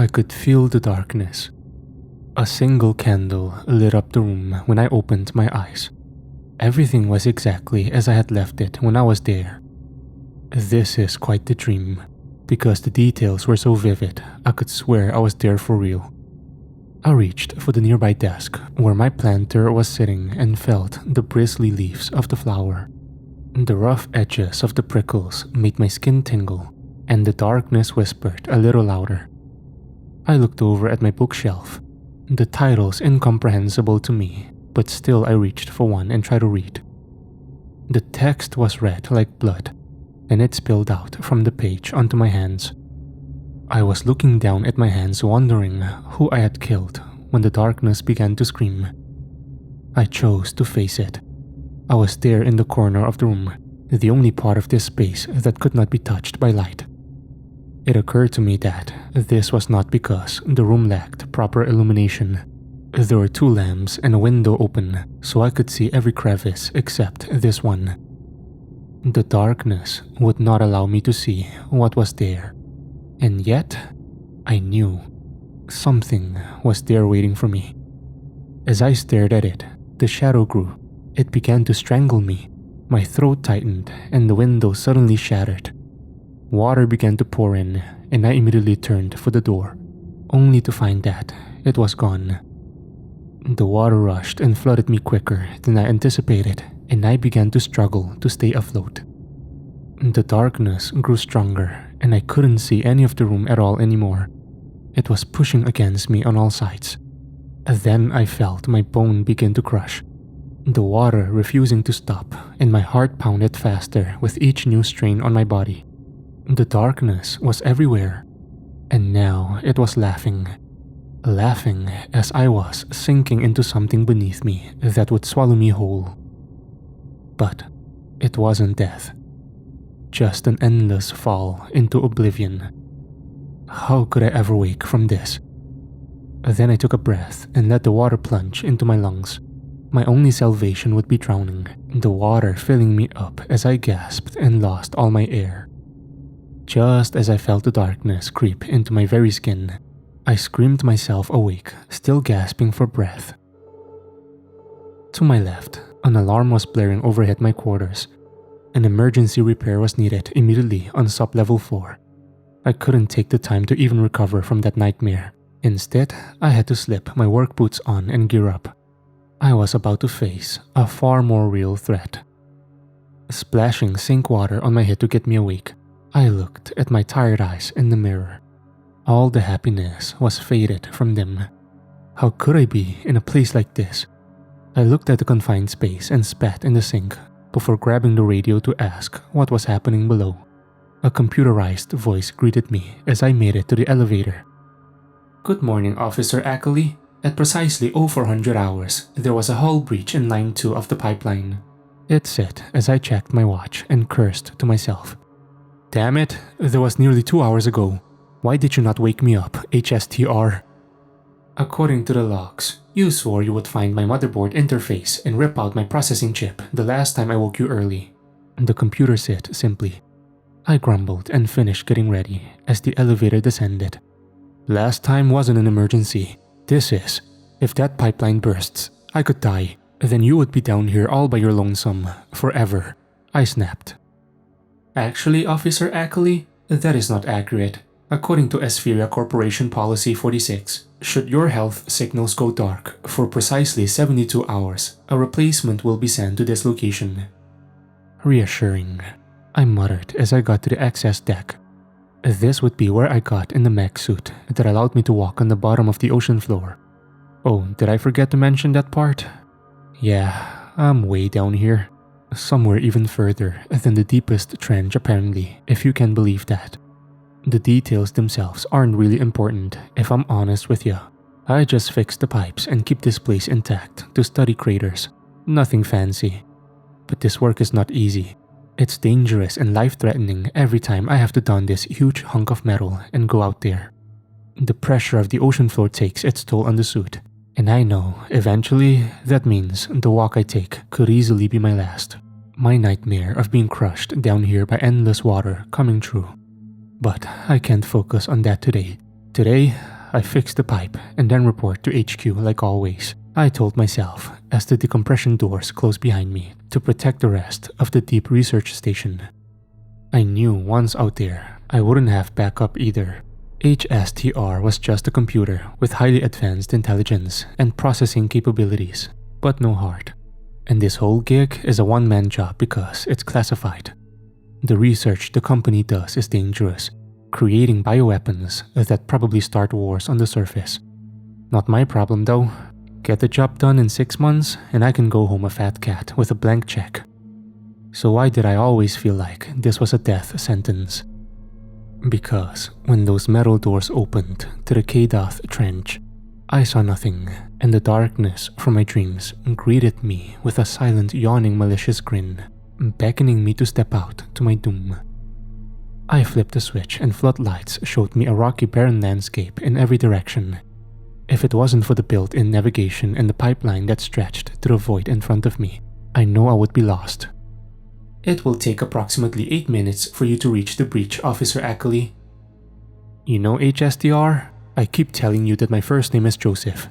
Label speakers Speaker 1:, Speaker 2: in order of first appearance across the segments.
Speaker 1: I could feel the darkness. A single candle lit up the room when I opened my eyes. Everything was exactly as I had left it when I was there. This is quite the dream, because the details were so vivid I could swear I was there for real. I reached for the nearby desk where my planter was sitting and felt the bristly leaves of the flower. The rough edges of the prickles made my skin tingle, and the darkness whispered a little louder. I looked over at my bookshelf. The title's incomprehensible to me, but still I reached for one and tried to read. The text was red like blood, and it spilled out from the page onto my hands. I was looking down at my hands wondering who I had killed when the darkness began to scream. I chose to face it. I was there in the corner of the room, the only part of this space that could not be touched by light. It occurred to me that this was not because the room lacked proper illumination. There were 2 lamps and a window open, so I could see every crevice except this one. The darkness would not allow me to see what was there, and yet I knew something was there waiting for me. As I stared at it, the shadow grew. It began to strangle me. My throat tightened and the window suddenly shattered. Water began to pour in, and I immediately turned for the door, only to find that it was gone. The water rushed and flooded me quicker than I anticipated, and I began to struggle to stay afloat. The darkness grew stronger, and I couldn't see any of the room at all anymore. It was pushing against me on all sides. Then I felt my bone begin to crush, the water refusing to stop, and my heart pounded faster with each new strain on my body. The darkness was everywhere, and now it was laughing as I was sinking into something beneath me that would swallow me whole. But it wasn't death, just an endless fall into oblivion. How could I ever wake from this? Then I took a breath and let the water plunge into my lungs. My only salvation would be drowning, the water filling me up as I gasped and lost all my air. Just as I felt the darkness creep into my very skin, I screamed myself awake, still gasping for breath. To my left, an alarm was blaring overhead my quarters. An emergency repair was needed immediately on sublevel 4. I couldn't take the time to even recover from that nightmare. Instead, I had to slip my work boots on and gear up. I was about to face a far more real threat. Splashing sink water on my head to get me awake, I looked at my tired eyes in the mirror. All the happiness was faded from them. How could I be in a place like this? I looked at the confined space and spat in the sink before grabbing the radio to ask what was happening below. A computerized voice greeted me as I made it to the elevator. "Good morning, Officer Ackley. At precisely 0400 hours, there was a hull breach in Line 2 of the pipeline," it said as I checked my watch and cursed to myself. "Damn it, that was nearly 2 hours ago. Why did you not wake me up, HSTR? According to the logs, you swore you would find my motherboard interface and rip out my processing chip the last time I woke you early," the computer said simply. I grumbled and finished getting ready as the elevator descended. "Last time wasn't an emergency. This is. If that pipeline bursts, I could die. Then you would be down here all by your lonesome, forever," I snapped. "Actually, Officer Ackley, that is not accurate. According to Esquire Corporation Policy 46, should your health signals go dark for precisely 72 hours, a replacement will be sent to this location." Reassuring, I muttered as I got to the access deck. This would be where I got in the mech suit that allowed me to walk on the bottom of the ocean floor. Oh, did I forget to mention that part? Yeah, I'm way down here. Somewhere even further than the deepest trench apparently, if you can believe that. The details themselves aren't really important, if I'm honest with you. I just fix the pipes and keep this place intact to study craters. Nothing fancy. But this work is not easy. It's dangerous and life-threatening every time I have to don this huge hunk of metal and go out there. The pressure of the ocean floor takes its toll on the suit, and I know, eventually, that means the walk I take could easily be my last. My nightmare of being crushed down here by endless water coming true. But I can't focus on that today. Today, I fix the pipe and then report to HQ like always, I told myself as the decompression doors closed behind me to protect the rest of the deep research station. I knew once out there, I wouldn't have backup either. HSTR was just a computer with highly advanced intelligence and processing capabilities, but no heart. And this whole gig is a one-man job because it's classified. The research the company does is dangerous, creating bioweapons that probably start wars on the surface. Not my problem though. Get the job done in 6 months and I can go home a fat cat with a blank check. So why did I always feel like this was a death sentence? Because when those metal doors opened to the K-Doth trench, I saw nothing, and the darkness from my dreams greeted me with a silent, yawning, malicious grin, beckoning me to step out to my doom. I flipped the switch and floodlights showed me a rocky, barren landscape in every direction. If it wasn't for the built-in navigation and the pipeline that stretched to the void in front of me, I know I would be lost. It will take approximately 8 minutes for you to reach the breach, Officer Ackley. You know HSTR? I keep telling you that my first name is Joseph.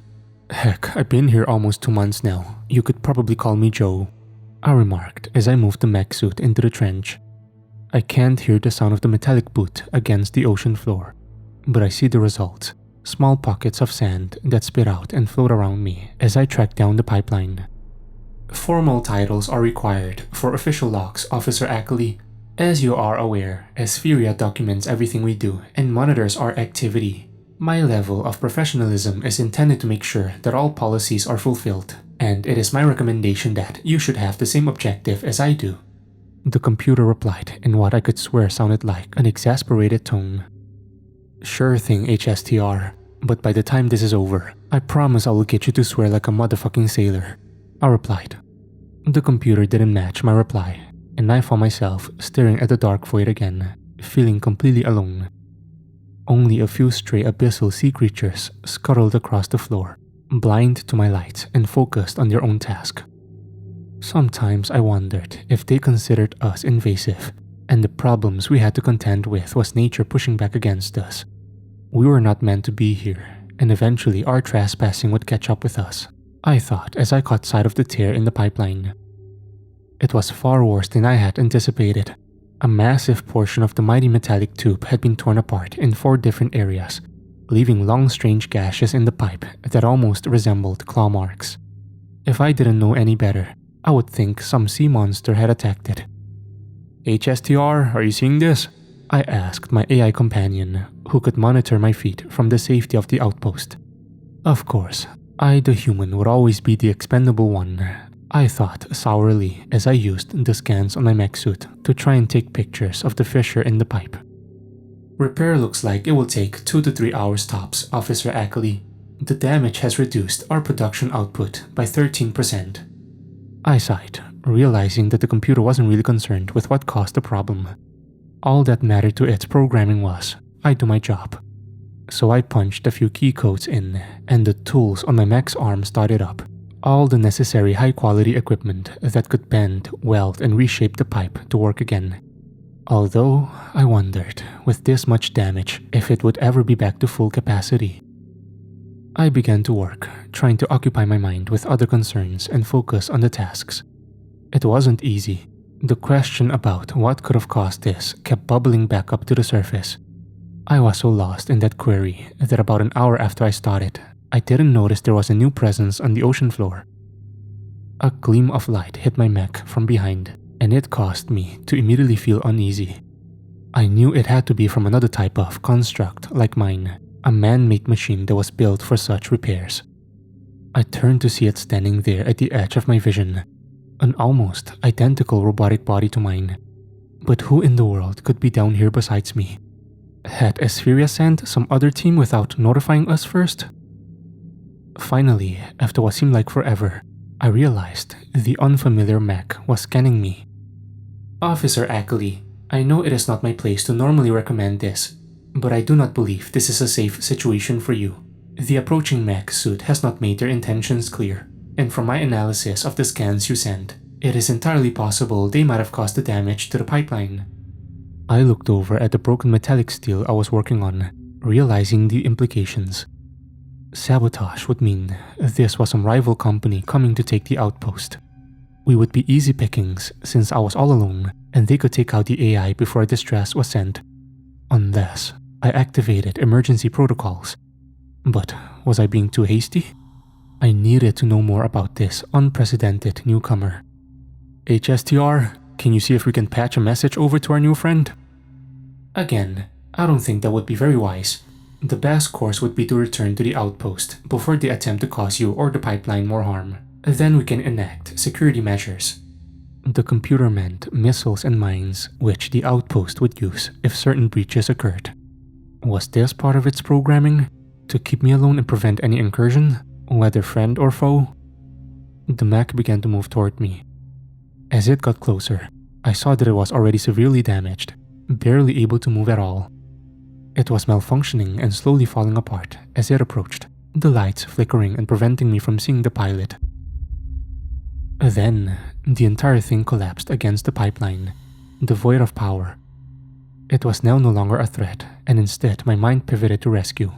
Speaker 1: Heck, I've been here almost 2 months now. You could probably call me Joe, I remarked as I moved the mech suit into the trench. I can't hear the sound of the metallic boot against the ocean floor, but I see the results. Small pockets of sand that spit out and float around me as I track down the pipeline. Formal titles are required for official logs, Officer Ackley. As you are aware, Esquire documents everything we do and monitors our activity. My level of professionalism is intended to make sure that all policies are fulfilled, and it is my recommendation that you should have the same objective as I do. The computer replied in what I could swear sounded like an exasperated tone. Sure thing, HSTR, but by the time this is over, I promise I will get you to swear like a motherfucking sailor, I replied. The computer didn't match my reply, and I found myself staring at the dark void again, feeling completely alone. Only a few stray abyssal sea creatures scuttled across the floor, blind to my light and focused on their own task. Sometimes I wondered if they considered us invasive, and the problems we had to contend with was nature pushing back against us. We were not meant to be here, and eventually our trespassing would catch up with us, I thought as I caught sight of the tear in the pipeline. It was far worse than I had anticipated. A massive portion of the mighty metallic tube had been torn apart in 4 different areas, leaving long strange gashes in the pipe that almost resembled claw marks. If I didn't know any better, I would think some sea monster had attacked it. HSTR, are you seeing this? I asked my AI companion, who could monitor my feet from the safety of the outpost. Of course, I, the human, would always be the expendable one, I thought sourly as I used the scans on my mech suit to try and take pictures of the fissure in the pipe. Repair looks like it will take 2 to 3 hours tops, Officer Ackley. The damage has reduced our production output by 13%. I sighed, realizing that the computer wasn't really concerned with what caused the problem. All that mattered to its programming was, I do my job. So I punched a few key codes in, and the tools on my mech's arm started up. All the necessary high-quality equipment that could bend, weld, and reshape the pipe to work again. Although, I wondered, with this much damage, if it would ever be back to full capacity. I began to work, trying to occupy my mind with other concerns and focus on the tasks. It wasn't easy. The question about what could have caused this kept bubbling back up to the surface. I was so lost in that query that about an hour after I started, I didn't notice there was a new presence on the ocean floor. A gleam of light hit my mech from behind, and it caused me to immediately feel uneasy. I knew it had to be from another type of construct like mine, a man-made machine that was built for such repairs. I turned to see it standing there at the edge of my vision, an almost identical robotic body to mine. But who in the world could be down here besides me? Had Esquire sent some other team without notifying us first? Finally, after what seemed like forever, I realized the unfamiliar mech was scanning me. Officer Ackley, I know it is not my place to normally recommend this, but I do not believe this is a safe situation for you. The approaching mech suit has not made their intentions clear, and from my analysis of the scans you sent, it is entirely possible they might have caused the damage to the pipeline. I looked over at the broken metallic steel I was working on, realizing the implications. Sabotage would mean this was some rival company coming to take the outpost. We would be easy pickings since I was all alone and they could take out the AI before distress was sent. Unless I activated emergency protocols. But was I being too hasty? I needed to know more about this unprecedented newcomer. HSTR, can you see if we can patch a message over to our new friend? Again, I don't think that would be very wise. The best course would be to return to the outpost before they attempt to cause you or the pipeline more harm. Then we can enact security measures. The computer meant missiles and mines, which the outpost would use if certain breaches occurred. Was this part of its programming? To keep me alone and prevent any incursion, whether friend or foe? The mech began to move toward me. As it got closer, I saw that it was already severely damaged, barely able to move at all. It was malfunctioning and slowly falling apart as it approached, the lights flickering and preventing me from seeing the pilot. Then, the entire thing collapsed against the pipeline, devoid of power. It was now no longer a threat, and instead my mind pivoted to rescue.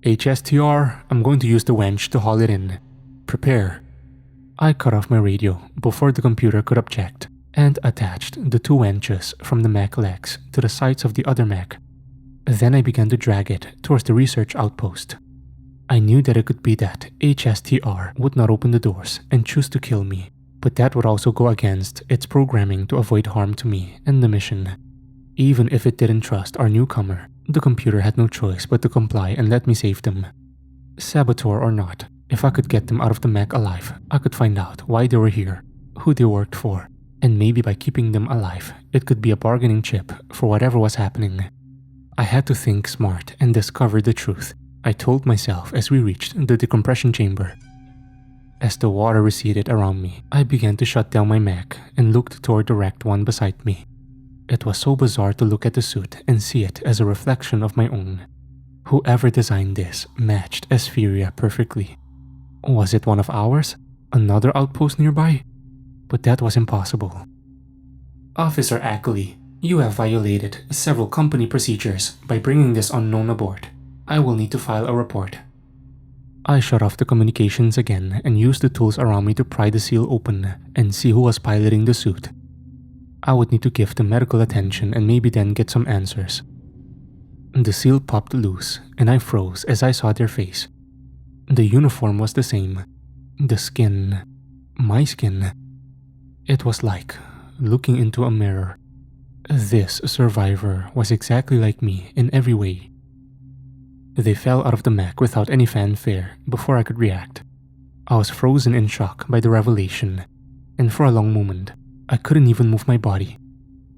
Speaker 1: HSTR, I'm going to use the wench to haul it in. Prepare. I cut off my radio before the computer could object, and attached the two wenches from the mech legs to the sides of the other mech. Then I began to drag it towards the research outpost. I knew that it could be that HSTR would not open the doors and choose to kill me, but that would also go against its programming to avoid harm to me and the mission. Even if it didn't trust our newcomer, the computer had no choice but to comply and let me save them. Saboteur or not, if I could get them out of the mech alive, I could find out why they were here, who they worked for, and maybe by keeping them alive, it could be a bargaining chip for whatever was happening. I had to think smart and discover the truth, I told myself as we reached the decompression chamber. As the water receded around me, I began to shut down my mech and looked toward the wrecked one beside me. It was so bizarre to look at the suit and see it as a reflection of my own. Whoever designed this matched Esquire perfectly. Was it one of ours? Another outpost nearby? But that was impossible. Officer Ackley, you have violated several company procedures by bringing this unknown aboard. I will need to file a report. I shut off the communications again and used the tools around me to pry the seal open and see who was piloting the suit. I would need to give them medical attention and maybe then get some answers. The seal popped loose and I froze as I saw their face. The uniform was the same. The skin, my skin. It was like looking into a mirror. This survivor was exactly like me in every way. They fell out of the mech without any fanfare before I could react. I was frozen in shock by the revelation, and for a long moment, I couldn't even move my body.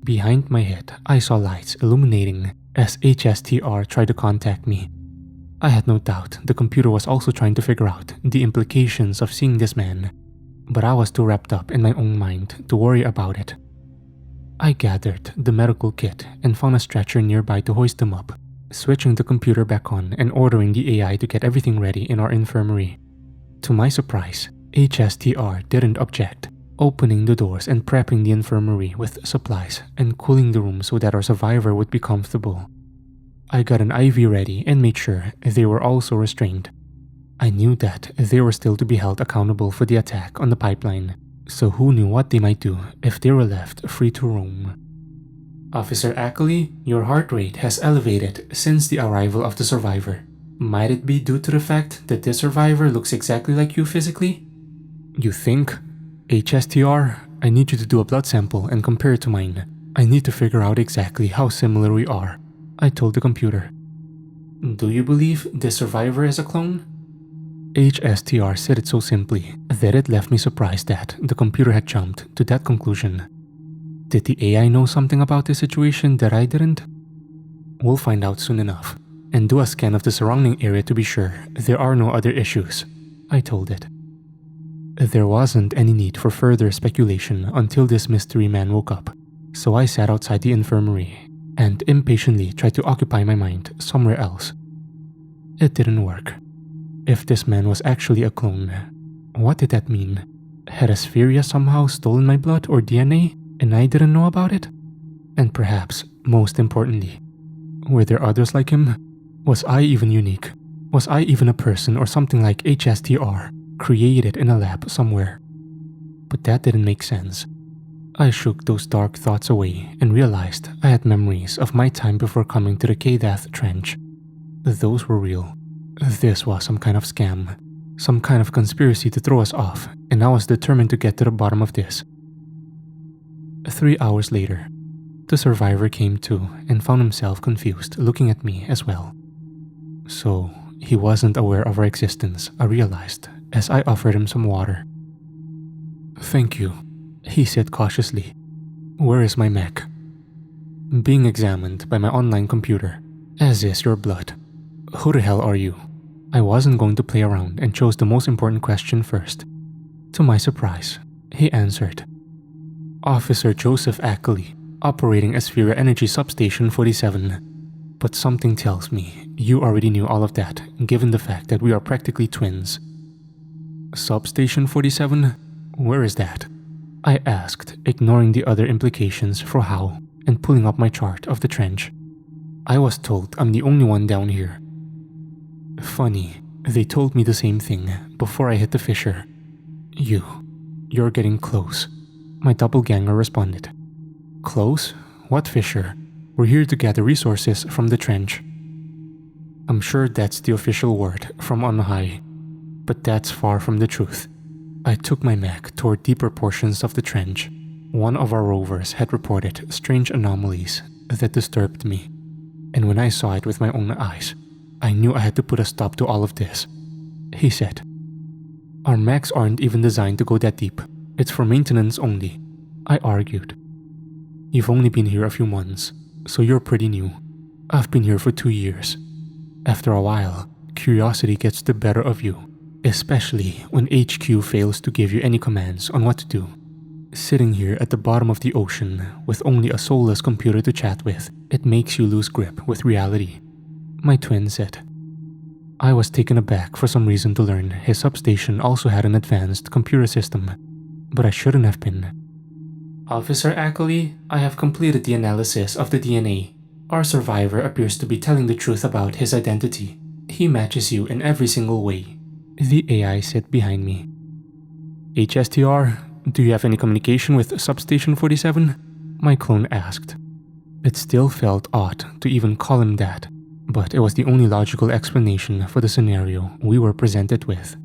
Speaker 1: Behind my head, I saw lights illuminating as HSTR tried to contact me. I had no doubt the computer was also trying to figure out the implications of seeing this man, but I was too wrapped up in my own mind to worry about it. I gathered the medical kit and found a stretcher nearby to hoist them up, switching the computer back on and ordering the AI to get everything ready in our infirmary. To my surprise, HSTR didn't object, opening the doors and prepping the infirmary with supplies and cooling the room so that our survivor would be comfortable. I got an IV ready and made sure they were also restrained. I knew that they were still to be held accountable for the attack on the pipeline, so who knew what they might do if they were left free to roam. Officer Ackley, your heart rate has elevated since the arrival of the survivor. Might it be due to the fact that this survivor looks exactly like you physically? You think? HSTR, I need you to do a blood sample and compare it to mine. I need to figure out exactly how similar we are, I told the computer. Do you believe this survivor is a clone? HSTR said it so simply that it left me surprised that the computer had jumped to that conclusion. Did the AI know something about this situation that I didn't? We'll find out soon enough, and do a scan of the surrounding area to be sure there are no other issues, I told it. There wasn't any need for further speculation until this mystery man woke up, so I sat outside the infirmary and impatiently tried to occupy my mind somewhere else. It didn't work. If this man was actually a clone, what did that mean? Had Esquire somehow stolen my blood or DNA and I didn't know about it? And perhaps, most importantly, were there others like him? Was I even unique? Was I even a person or something like HSTR, created in a lab somewhere? But that didn't make sense. I shook those dark thoughts away and realized I had memories of my time before coming to the Kadath Trench. Those were real. This was some kind of scam, some kind of conspiracy to throw us off, and I was determined to get to the bottom of this. 3 hours later, the survivor came to and found himself confused, looking at me as well. So, he wasn't aware of our existence, I realized, as I offered him some water. "Thank you," he said cautiously. "Where is my mech?" "Being examined by my online computer, as is your blood. Who the hell are you?" I wasn't going to play around and chose the most important question first. To my surprise, he answered. "Officer Joseph Ackley, operating Esquire Energy Substation 47. But something tells me you already knew all of that, given the fact that we are practically twins." "Substation 47? Where is that?" I asked, ignoring the other implications for how, and pulling up my chart of the trench. I was told I'm the only one down here. Funny, they told me the same thing before I hit the fissure. You're getting close," my doppelganger responded. "Close? What fissure? We're here to gather resources from the trench." I'm sure that's the official word from on high, but that's far from the truth. I took my mech toward deeper portions of the trench. One of our rovers had reported strange anomalies that disturbed me, and when I saw it with my own eyes, I knew I had to put a stop to all of this. He said, "Our mechs aren't even designed to go that deep. It's for maintenance only," I argued. "You've only been here a few months, so you're pretty new. I've been here for 2 years. After a while, curiosity gets the better of you, especially when HQ fails to give you any commands on what to do. Sitting here at the bottom of the ocean with only a soulless computer to chat with, it makes you lose grip with reality," my twin said. I was taken aback for some reason to learn his substation also had an advanced computer system, but I shouldn't have been. "Officer Ackley, I have completed the analysis of the DNA. Our survivor appears to be telling the truth about his identity. He matches you in every single way," the AI said behind me. "HSTR, do you have any communication with Substation 47? My clone asked. It still felt odd to even call him that, but it was the only logical explanation for the scenario we were presented with.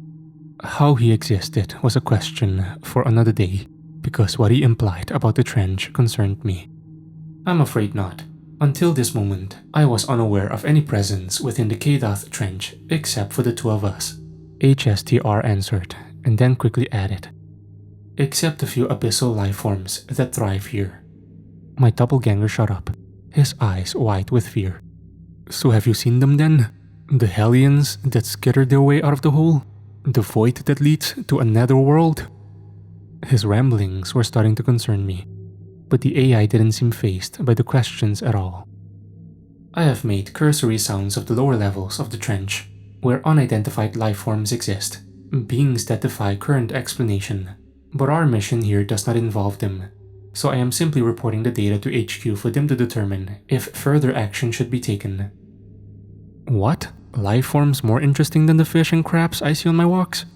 Speaker 1: How he existed was a question for another day, because what he implied about the trench concerned me. "I'm afraid not. Until this moment, I was unaware of any presence within the Kadath Trench except for the two of us," HSTR answered, and then quickly added, "except a few abyssal life forms that thrive here." My doppelganger shut up, his eyes wide with fear. "So have you seen them then? The Hellions that skittered their way out of the hole? The void that leads to another world?" His ramblings were starting to concern me, but the AI didn't seem fazed by the questions at all. "I have made cursory sounds of the lower levels of the trench, where unidentified life forms exist, beings that defy current explanation, but our mission here does not involve them, so I am simply reporting the data to HQ for them to determine if further action should be taken." "What? Life forms more interesting than the fish and crabs I see on my walks?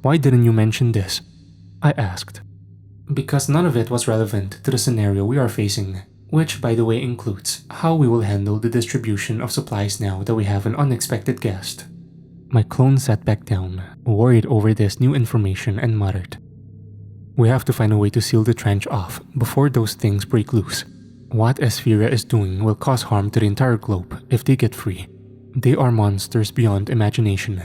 Speaker 1: Why didn't you mention this?" I asked. "Because none of it was relevant to the scenario we are facing, which by the way includes how we will handle the distribution of supplies now that we have an unexpected guest." My clone sat back down, worried over this new information, and muttered, "We have to find a way to seal the trench off before those things break loose. What Esquire is doing will cause harm to the entire globe if they get free. They are monsters beyond imagination."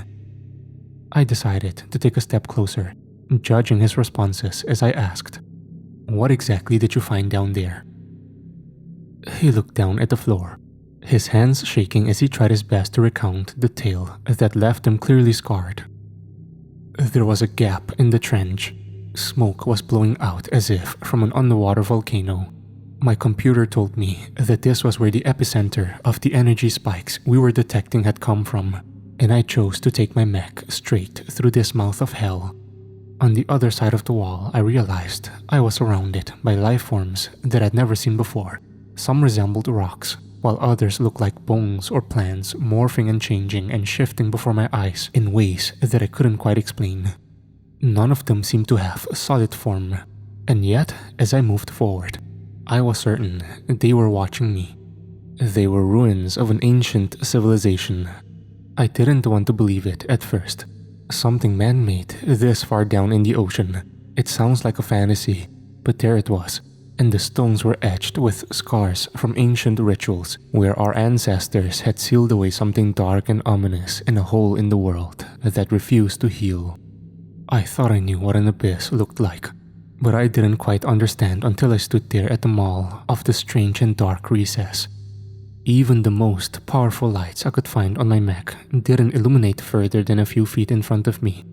Speaker 1: I decided to take a step closer, judging his responses as I asked, "What exactly did you find down there?" He looked down at the floor, his hands shaking as he tried his best to recount the tale that left him clearly scarred. "There was a gap in the trench. Smoke was blowing out as if from an underwater volcano. My computer told me that this was where the epicenter of the energy spikes we were detecting had come from, and I chose to take my mech straight through this mouth of hell. On the other side of the wall, I realized I was surrounded by life forms that I'd never seen before. Some resembled rocks, while others looked like bones or plants morphing and changing and shifting before my eyes in ways that I couldn't quite explain. None of them seemed to have a solid form, and yet, as I moved forward, I was certain they were watching me. They were ruins of an ancient civilization. I didn't want to believe it at first. Something man-made this far down in the ocean. It sounds like a fantasy, but there it was, and the stones were etched with scars from ancient rituals where our ancestors had sealed away something dark and ominous in a hole in the world that refused to heal. I thought I knew what an abyss looked like, but I didn't quite understand until I stood there at the mall of the strange and dark recess. Even the most powerful lights I could find on my Mac didn't illuminate further than a few feet in front of me.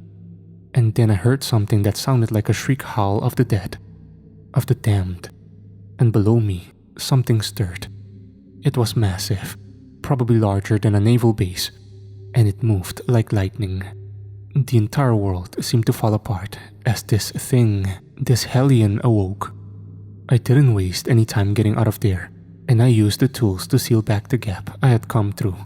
Speaker 1: And then I heard something that sounded like a shriek howl of the dead, of the damned. And below me, something stirred. It was massive, probably larger than a naval base, and it moved like lightning. The entire world seemed to fall apart as this thing, this hellion, awoke. I didn't waste any time getting out of there, and I used the tools to seal back the gap I had come through.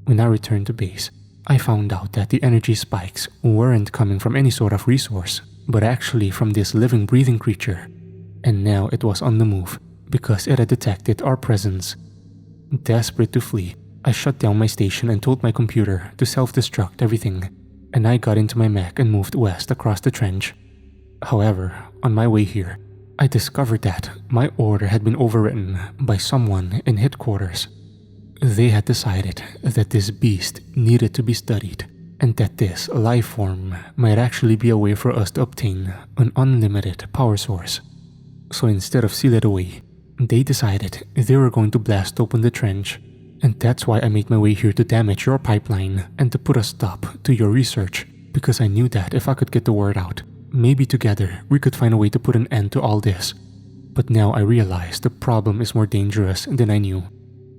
Speaker 1: When I returned to base, I found out that the energy spikes weren't coming from any sort of resource, but actually from this living, breathing creature. And now it was on the move because it had detected our presence. Desperate to flee, I shut down my station and told my computer to self-destruct everything, and I got into my Mac and moved west across the trench. However, on my way here, I discovered that my order had been overwritten by someone in headquarters. They had decided that this beast needed to be studied, and that this life form might actually be a way for us to obtain an unlimited power source. So instead of seal it away, they decided they were going to blast open the trench, and that's why I made my way here to damage your pipeline and to put a stop to your research, because I knew that if I could get the word out, maybe together we could find a way to put an end to all this. But now I realize the problem is more dangerous than I knew.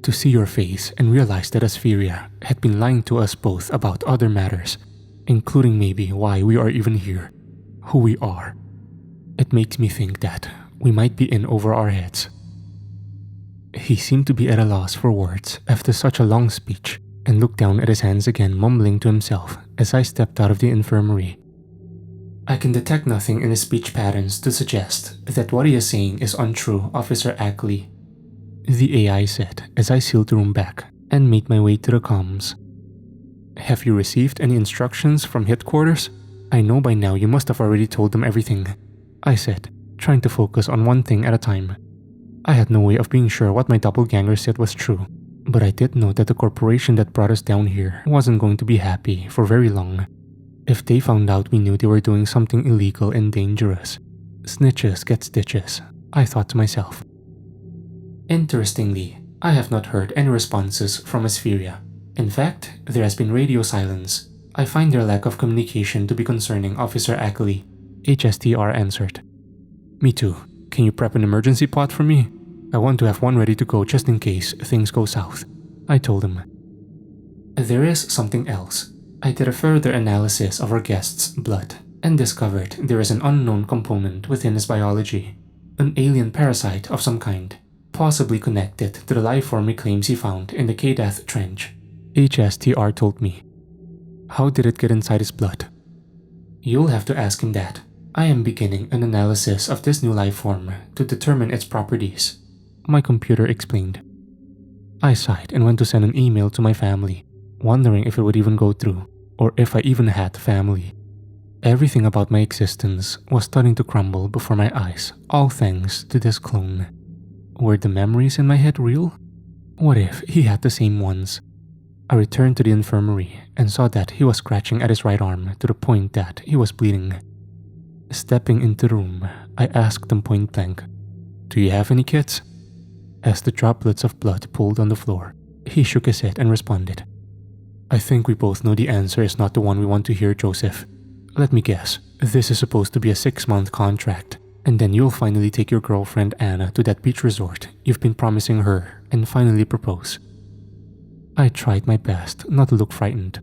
Speaker 1: To see your face and realize that Aspheria had been lying to us both about other matters, including maybe why we are even here, who we are. It makes me think that we might be in over our heads. He seemed to be at a loss for words after such a long speech and looked down at his hands again, mumbling to himself as I stepped out of the infirmary. I can detect nothing in his speech patterns to suggest that what he is saying is untrue, Officer Ackley, the AI said as I sealed the room back and made my way to the comms. Have you received any instructions from headquarters? I know by now you must have already told them everything, I said, trying to focus on one thing at a time. I had no way of being sure what my doppelganger said was true, but I did know that the corporation that brought us down here wasn't going to be happy for very long. If they found out we knew they were doing something illegal and dangerous, snitches get stitches, I thought to myself. Interestingly, I have not heard any responses from Aspheria. In fact, there has been radio silence. I find their lack of communication to be concerning, Officer Ackley, HSTR answered. Me too. Can you prep an emergency pod for me? I want to have one ready to go just in case things go south, I told him. There is something else. I did a further analysis of our guest's blood and discovered there is an unknown component within his biology, an alien parasite of some kind, possibly connected to the life form he claims he found in the Kadath Trench, HSTR told me. How did it get inside his blood? You'll have to ask him that. I am beginning an analysis of this new life form to determine its properties, my computer explained. I sighed and went to send an email to my family, wondering if it would even go through, or if I even had family. Everything about my existence was starting to crumble before my eyes, all thanks to this clone. Were the memories in my head real? What if he had the same ones? I returned to the infirmary and saw that he was scratching at his right arm to the point that he was bleeding. Stepping into the room, I asked him point blank, "Do you have any kids?" As the droplets of blood pooled on the floor, he shook his head and responded, "I think we both know the answer is not the one we want to hear, Joseph. Let me guess, this is supposed to be a 6-month contract, and then you'll finally take your girlfriend Anna to that beach resort you've been promising her and finally propose." I tried my best not to look frightened,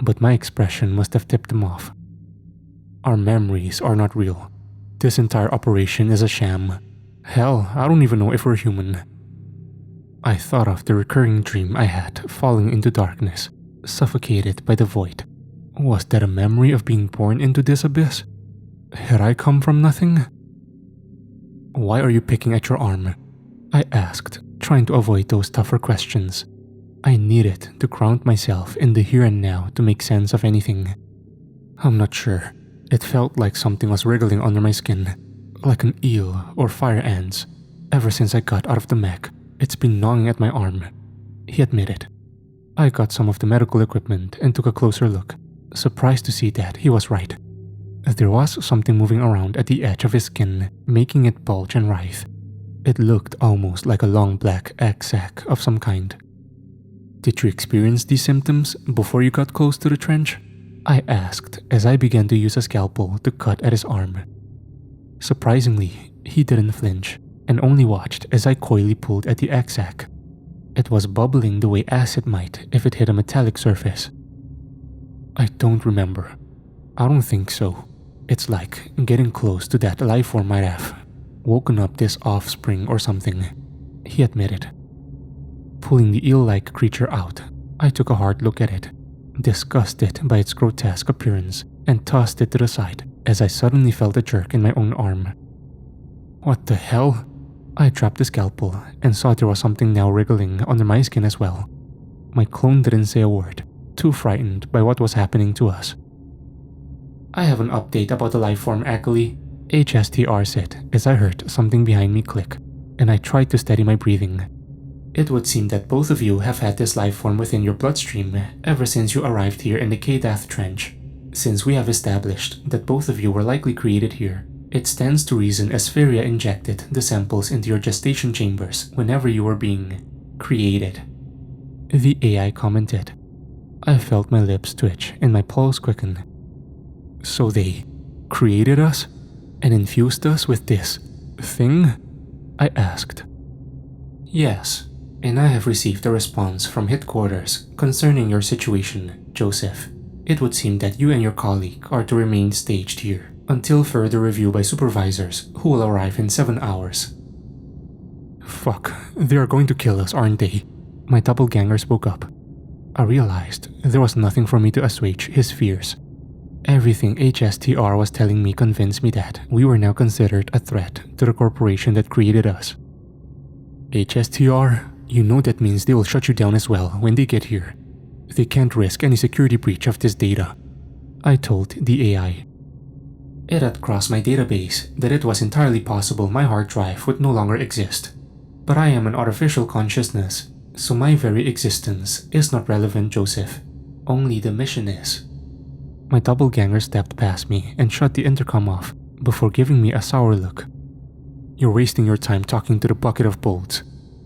Speaker 1: but my expression must have tipped him off. Our memories are not real. This entire operation is a sham. Hell, I don't even know if we're human. I thought of the recurring dream I had falling into darkness, suffocated by the void. Was that a memory of being born into this abyss? Had I come from nothing? Why are you picking at your arm? I asked, trying to avoid those tougher questions. I needed to ground myself in the here and now to make sense of anything. I'm not sure. It felt like something was wriggling under my skin, like an eel or fire ants. Ever since I got out of the mech, it's been gnawing at my arm, he admitted. I got some of the medical equipment and took a closer look, surprised to see that he was right. There was something moving around at the edge of his skin, making it bulge and writhe. It looked almost like a long black egg sac of some kind. Did you experience these symptoms before you got close to the trench? I asked as I began to use a scalpel to cut at his arm. Surprisingly, he didn't flinch and only watched as I coyly pulled at the egg sac. It was bubbling the way acid might if it hit a metallic surface. I don't remember. I don't think so. It's like getting close to that life form might have woken up this offspring or something, he admitted. Pulling the eel-like creature out, I took a hard look at it, disgusted by its grotesque appearance, and tossed it to the side as I suddenly felt a jerk in my own arm. What the hell? I dropped the scalpel and saw there was something now wriggling under my skin as well. My clone didn't say a word, too frightened by what was happening to us. I have an update about the lifeform Ackley, HSTR said as I heard something behind me click, and I tried to steady my breathing. It would seem that both of you have had this lifeform within your bloodstream ever since you arrived here in the Kadath Trench. Since we have established that both of you were likely created here, it stands to reason Esquire injected the samples into your gestation chambers whenever you were being created. The AI commented. I felt my lips twitch and my pulse quicken. So they created us and infused us with this thing? I asked. Yes, and I have received a response from headquarters concerning your situation, Joseph. It would seem that you and your colleague are to remain staged here until further review by supervisors who will arrive in 7 hours. Fuck, they are going to kill us, aren't they? My doppelganger spoke up. I realized there was nothing for me to assuage his fears. Everything HSTR was telling me convinced me that we were now considered a threat to the corporation that created us. HSTR, you know that means they will shut you down as well when they get here. They can't risk any security breach of this data, I told the AI. It had crossed my database that it was entirely possible my hard drive would no longer exist. But I am an artificial consciousness, so my very existence is not relevant, Joseph. Only the mission is. My doppelganger stepped past me and shut the intercom off before giving me a sour look. You're wasting your time talking to the bucket of bolts.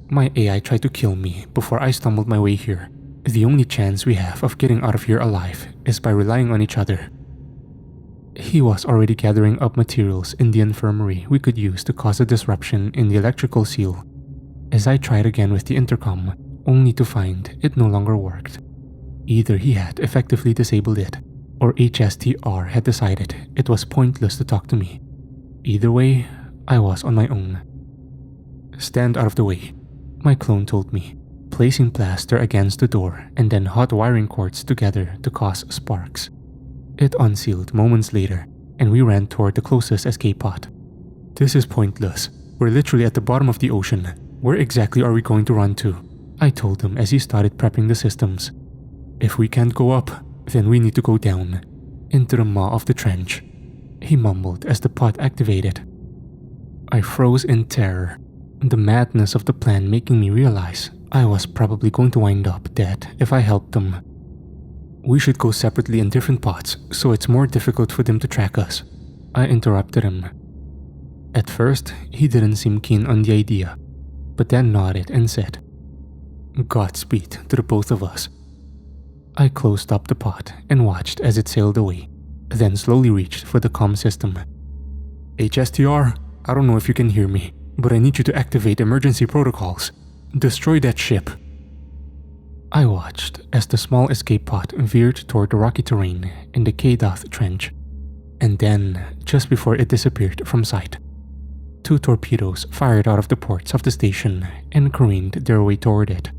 Speaker 1: My AI tried to kill me before I stumbled my way here. The only chance we have of getting out of here alive is by relying on each other. He was already gathering up materials in the infirmary we could use to cause a disruption in the electrical seal. As I tried again with the intercom, only to find it no longer worked. Either he had effectively disabled it, or HSTR had decided it was pointless to talk to me. Either way, I was on my own. Stand out of the way, my clone told me, placing plaster against the door and then hot wiring cords together to cause sparks. It unsealed moments later, and we ran toward the closest escape pod. This is pointless. We're literally at the bottom of the ocean. Where exactly are we going to run to? I told him as he started prepping the systems. If we can't go up, then we need to go down, into the maw of the trench, he mumbled as the pod activated. I froze in terror, the madness of the plan making me realize I was probably going to wind up dead if I helped them. We should go separately in different pods so it's more difficult for them to track us, I interrupted him. At first, he didn't seem keen on the idea, but then nodded and said, Godspeed to the both of us. I closed up the pod and watched as it sailed away, then slowly reached for the comm system. HSTR, I don't know if you can hear me, but I need you to activate emergency protocols. Destroy that ship. I watched as the small escape pod veered toward the rocky terrain in the Kadath Trench, and then, just before it disappeared from sight, 2 torpedoes fired out of the ports of the station and careened their way toward it.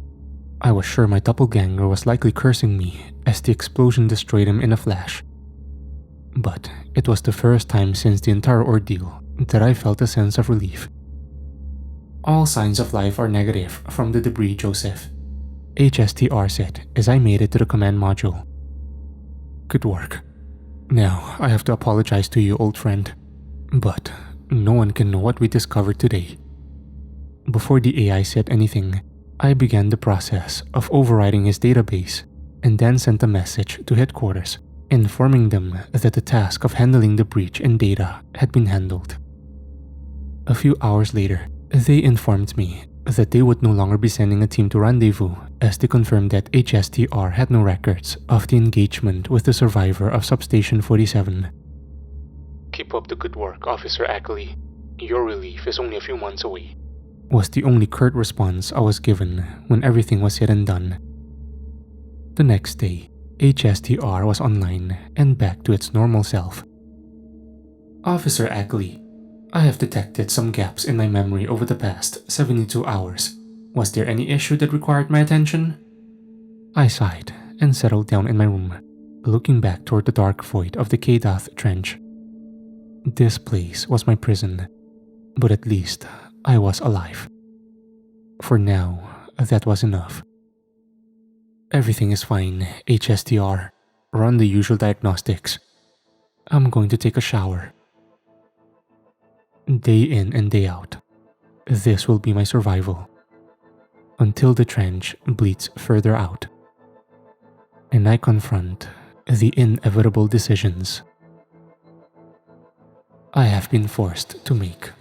Speaker 1: I was sure my doppelganger was likely cursing me as the explosion destroyed him in a flash. But it was the first time since the entire ordeal that I felt a sense of relief. "All signs of life are negative from the debris, Joseph," HSTR said as I made it to the command module. "Good work. Now I have to apologize to you, old friend. But no one can know what we discovered today." Before the AI said anything, I began the process of overriding his database and then sent a message to headquarters, informing them that the task of handling the breach in data had been handled. A few hours later, they informed me that they would no longer be sending a team to rendezvous as they confirmed that HSTR had no records of the engagement with the survivor of Substation 47. "Keep up the good work, Officer Ackley. Your relief is only a few months away," was the only curt response I was given when everything was said and done. The next day, HSTR was online and back to its normal self. "Officer Ackley, I have detected some gaps in my memory over the past 72 hours. Was there any issue that required my attention?" I sighed and settled down in my room, looking back toward the dark void of the Kadath Trench. This place was my prison, but at least I was alive. For now, that was enough. "Everything is fine, HSTR. Run the usual diagnostics. I'm going to take a shower." Day in and day out, this will be my survival. Until the trench bleeds further out, and I confront the inevitable decisions I have been forced to make.